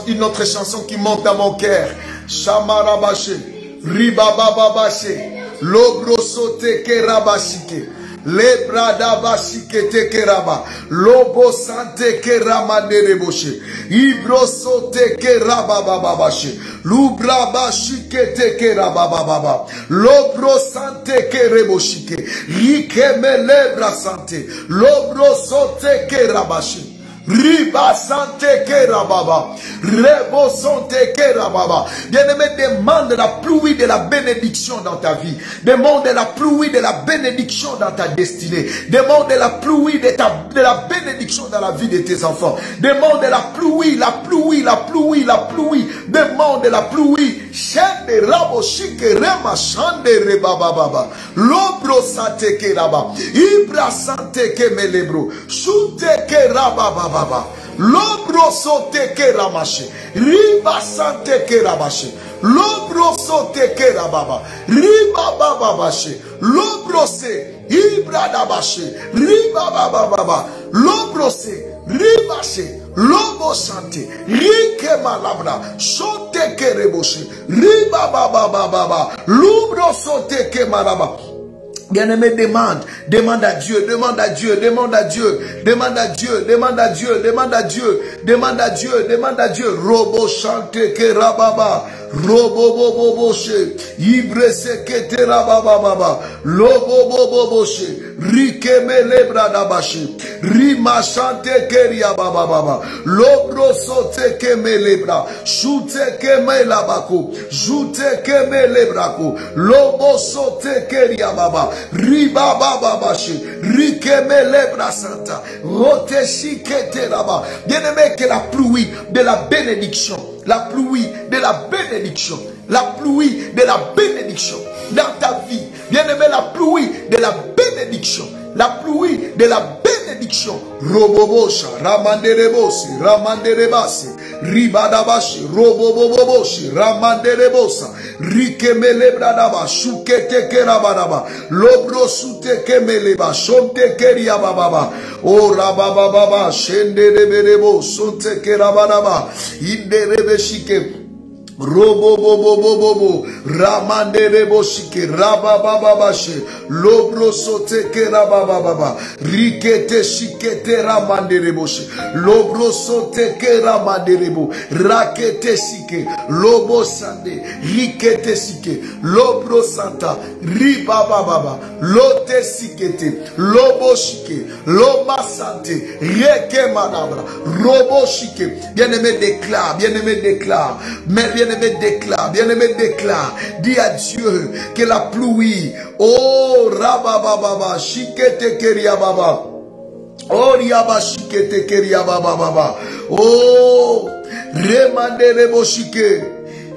une autre chanson qui monte dans mon cœur. Chamarabaché, Ribabababaché, Lobrosote Kerabashike. Le brada bashike te keraba, lobo sante kerama nereboshe, ibro sote keraba bababashe, lubra bashike te keraba bababa, lobro sante kereboshike, rikeme lebra sante, lobro sote kerabashe. Riba sante kerababa, rebo sante kerababa. Bien-aimé, demande la pluie de la bénédiction dans ta vie. Demande la pluie de la bénédiction dans ta destinée. Demande la pluie de la bénédiction dans la vie de tes enfants. Demande la pluie, la pluie, la pluie, la pluie. Demande la pluie. Shende rabo shike rema shande rebababa. Lobro sante keraba. Ibra sante kemelebro. Shute kerababa. L'obro sote ke ramache, riba sante ke rabache, l'obro sote ke rababa, riba bababache, l'obro se, ibra dabache, riba bababa, l'obro se, ribache, lobo sante, rike malabra, sote ke reboche, riba bababa, l'obro sote ke maraba. Bien-aimé, demande à Dieu, demande à Dieu, demande à Dieu, demande à Dieu, demande à Dieu, demande à Dieu, demande à Dieu, demande à Dieu. Robo chante ke rababa, robo bobo boche, ibre se ke te rababa, lobo bobo boche, rike me lebra dabache, rima chante ke riababa, lobro sote ke me lebra, chute ke me labako, jute ke me lebrako, lobo sote ke riababa. Riba baba bashi, rikeme lebra santa, roteshi kete laba. Bien-aimé, que la pluie de la bénédiction, la pluie de la bénédiction, la pluie de la bénédiction dans ta vie. Bien-aimé, la pluie de la bénédiction, la pluie de la bénédiction. Robobosha, ramanderebosi, ramanderebasi, ribadabashi, roboboboboshi, ramanderebosa, rikemelebradaba, shukete kerabadaba, lobro sute kemeleba, shonte keriabababa, o rabababa, shendereberebo, sonte kerabadaba, inderebeshike. Robo bobo bobo bo ramande rebo shike rababababashe lobro sote ke rabababa rikete shikete ramande rebo she lobro sote ke ramande rebo rakete shike lobo sande rikete shike lobro santa ribababa lote shikete lobo shike loba sante reke manabra robo shike. Bien-aimé déclare, bien-aimé déclare, mais bien-aimé déclare, bien-aimé déclare, dis à Dieu que la pluie, oh rabababa, shikete keria baba, oh riaba shikete keria baba, oh remande rebo shike,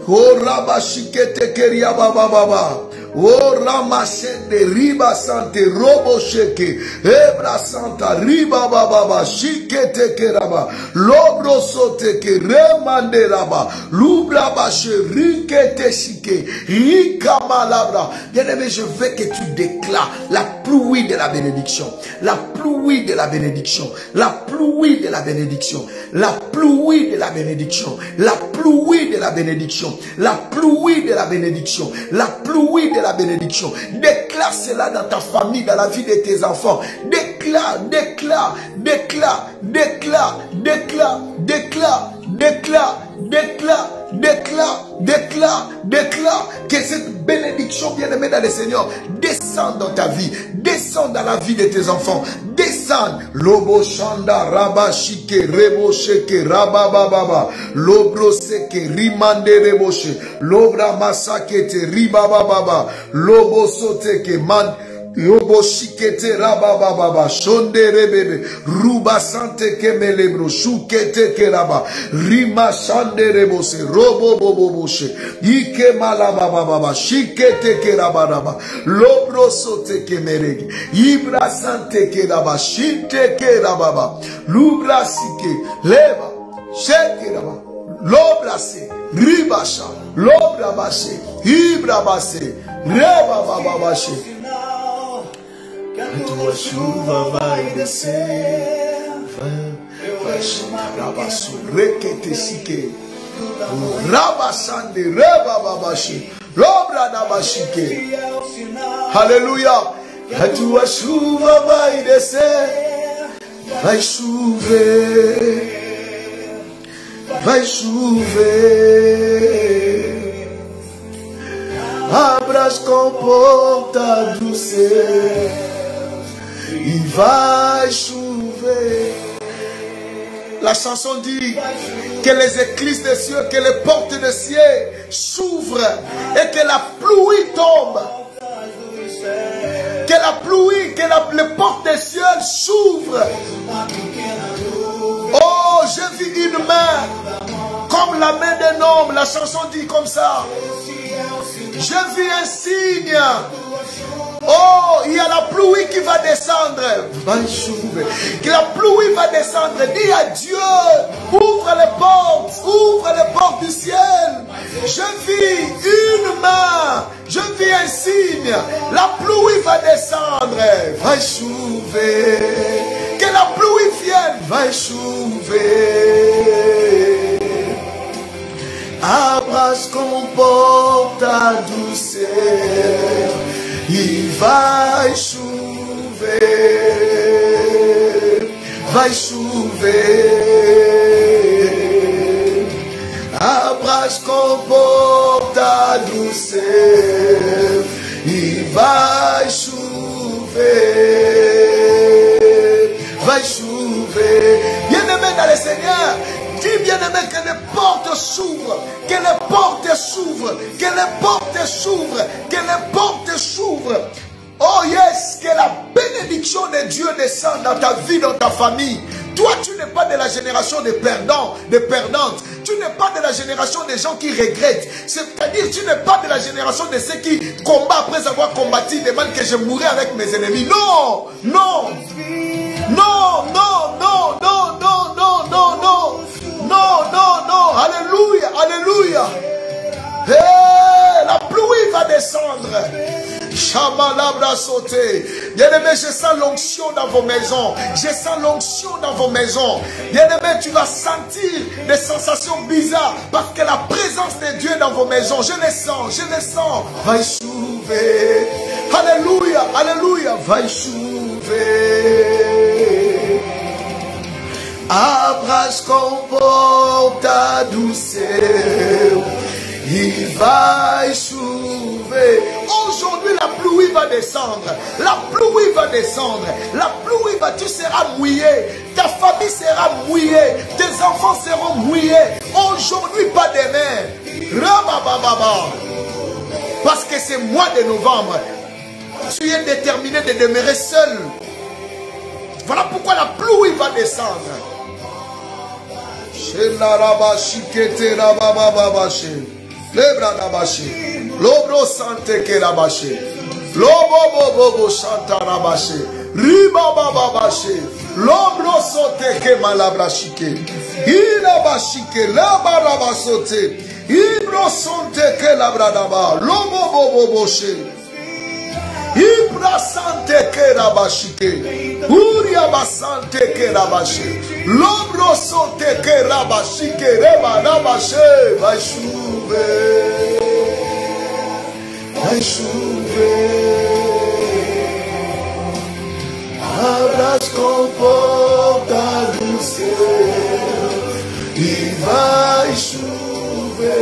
oh raba shikete keria baba. Oh ramasende riba sante robo sheke ebra santa riba baba shikete keraba lobro sote ke remande raba lubra bache rikete shike rika malabra. Bien-aimé, je veux que tu déclares la pluie de la bénédiction, la pluie de la bénédiction, la pluie de la bénédiction, la pluie de la bénédiction, la pluie de la bénédiction, la pluie de la bénédiction, la pluie de la bénédiction. Déclare cela dans ta famille, dans la vie de tes enfants. Déclare, déclare, déclare, déclare, déclare, déclare, déclare, déclare, déclare, déclare, déclare que cette bénédiction, bien-aimée dans le Seigneur, descende dans ta vie, descend dans la vie de tes enfants, descend. Lobo shanda raba shike rebo sheke raba baba lobro seke rimande rebo she lobra masakete riba baba lobo soteke man Yobo shikete rababa baba shonde rebebe ruba sante kemelebro shukete keraba rima shande rebose robo bobo boshe ike malaba baba shikete keraba raba lobro sote kemerege ibra sante keraba shinte keraba lubra sike leba shekeraba lobra se ribasha lobra bashe ibra base reba baba bashe. A tua chuva vai descer, vai chegar rabaço, requete chique, rabaçande, rebababaxi, lobra da baxique. Aleluia! A tua chuva vai descer, vai chover, vai chover. Abra as comportas do céu e vai chover. La chanson dit que les écluses des cieux, que les portes des cieux s'ouvrent et que la pluie tombe. Que la pluie, que les portes des cieux s'ouvrent. Oh, j'ai vu une main comme la main d'un homme. La chanson dit comme ça. J'ai vu un signe. Oh, il y a la pluie qui va descendre. Que la pluie va descendre. Dis à Dieu, ouvre les portes du ciel. Je vis une main, je vis un signe. La pluie va descendre. Va chover. Que la pluie vienne. Va chover. Abra as comportas do céu e vai chover, vai chover. Abra as comportas do céu e vai chover, vai chover. Bien-aimé dans le Seigneur, dis bien-aimé que les portes s'ouvrent, que les portes s'ouvrent, que les portes s'ouvrent, que les portes s'ouvrent. Oh yes, que la bénédiction de Dieu descende dans ta vie, dans ta famille. Toi, tu n'es pas de la génération des perdants, des perdantes. Tu n'es pas de la génération des gens qui regrettent. C'est-à-dire, tu n'es pas de la génération de ceux qui combattent après avoir combattu, demandent que je mourrai avec mes ennemis. Non, non, non, non, non, non, non, non, non, non. Non, non, non, alléluia, alléluia. Hey, la pluie va descendre. Chamalabra sauté. Bien-aimé, je sens l'onction dans vos maisons. Je sens l'onction dans vos maisons. Bien-aimé, tu vas sentir des sensations bizarres parce que la présence de Dieu est dans vos maisons. Je les sens, je les sens. Vai chover. Alléluia, alléluia. Vai chover. Abrace comporte ta douceur. Il va échouer. Aujourd'hui, la pluie va descendre. La pluie va descendre. La pluie va, tu seras mouillé. Ta famille sera mouillée. Tes enfants seront mouillés. Aujourd'hui, pas demain. Rabababa. Parce que c'est mois de novembre. Tu es déterminé de demeurer seul. Voilà pourquoi la pluie va descendre. Chez la rabashi kete rababababashi. Lebra rabashi. Lobro sante ke rabashi. Lobo bobo shanta rabashi. Riba bababashi. Lobro sote ke malabrashike. Ina bashike laba rabasote. Ibro sonte ke labradaba. Lobo bobo she. Ibra sante ke rabashike. Uria basante ke rabashi. Lobro sote ke rabashike. Reba rabashe. Vai chover. Vai chover. Abrace comporte a douceur. Il vai chover.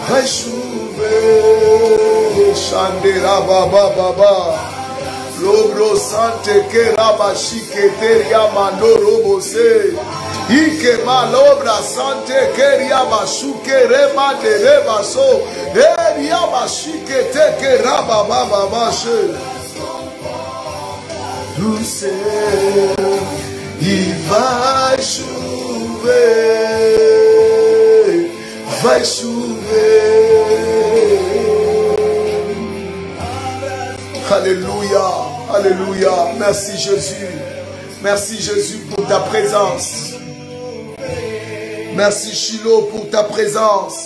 Vai chover. Chandera baba baba. Lobro sante ke rabashike teria mandoro bose. Ike malobra sante ke riabashuke remande rebaso. Riabashike teke rababa baba she. Douceur, il va chover. Va chover. Alléluia, alléluia. Merci Jésus. Merci Jésus pour ta présence. Merci Shiloh pour ta présence.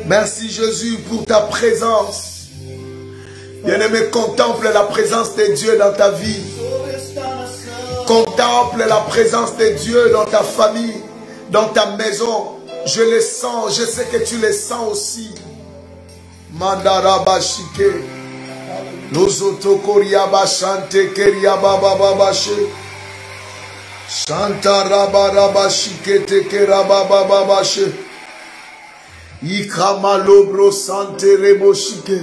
Merci Jésus pour ta présence. Bien-aimé, contemple la présence de Dieu dans ta vie. Contemple la présence de Dieu dans ta famille, dans ta maison. Je le sens, je sais que tu le sens aussi. Mandarabashike. Lozoto koriaba shante keriaba bababashe. Shanta rabarabashike tekeraba bababashe. Ikamalobro sante reboshike.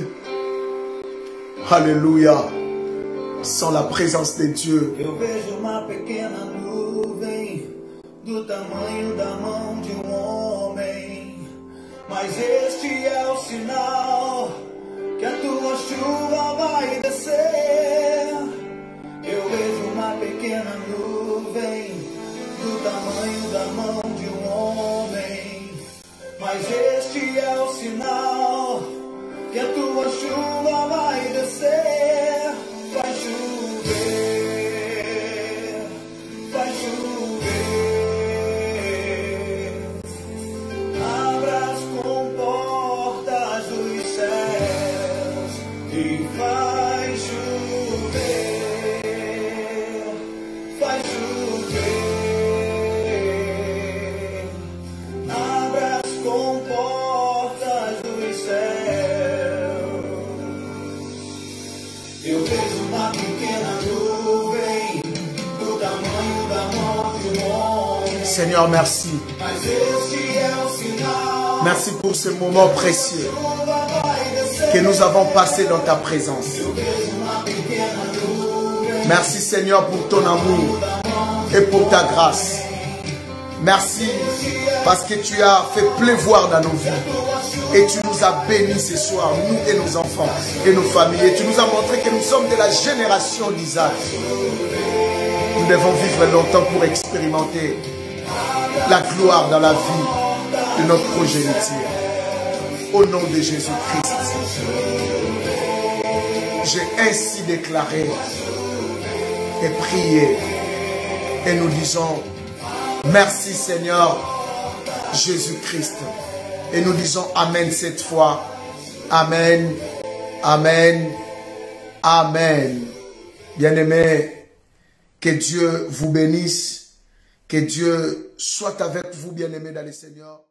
Alléluia. Sans la présence de Dieu. Eu vejo uma pequena nuvem do tamanho da mão de homem. Mas este é o sinal que a tua chuva vai descer. Eu vejo uma pequena nuvem do tamanho da mão de homem. Mas este é o sinal que a tua chuva vai descer. Vai chover, vai chover. Abra as comportas dos céus e vai chover, vai chover. Abra as comportas dos céus. Eu vejo uma pequena nuvem do tamanho da mão de um homem. Seigneur, merci. Mas este é o sinal. Merci pour ce moment précieux que nous avons passé dans ta présence. Merci Seigneur pour ton amour et pour ta grâce. Merci parce que tu as fait pleuvoir dans nos vies. Et tu nous as bénis ce soir, nous et nos enfants et nos familles. Et tu nous as montré que nous sommes de la génération d'Isaac. Nous devons vivre longtemps pour expérimenter la gloire dans la vie de notre progéniture. Au nom de Jésus-Christ, j'ai ainsi déclaré et prié. Et nous disons, merci Seigneur Jésus-Christ. Et nous disons Amen cette fois. Amen Amen. Amen. Bien-aimés, que Dieu vous bénisse. Que Dieu soit avec vous, bien-aimés dans le Seigneur.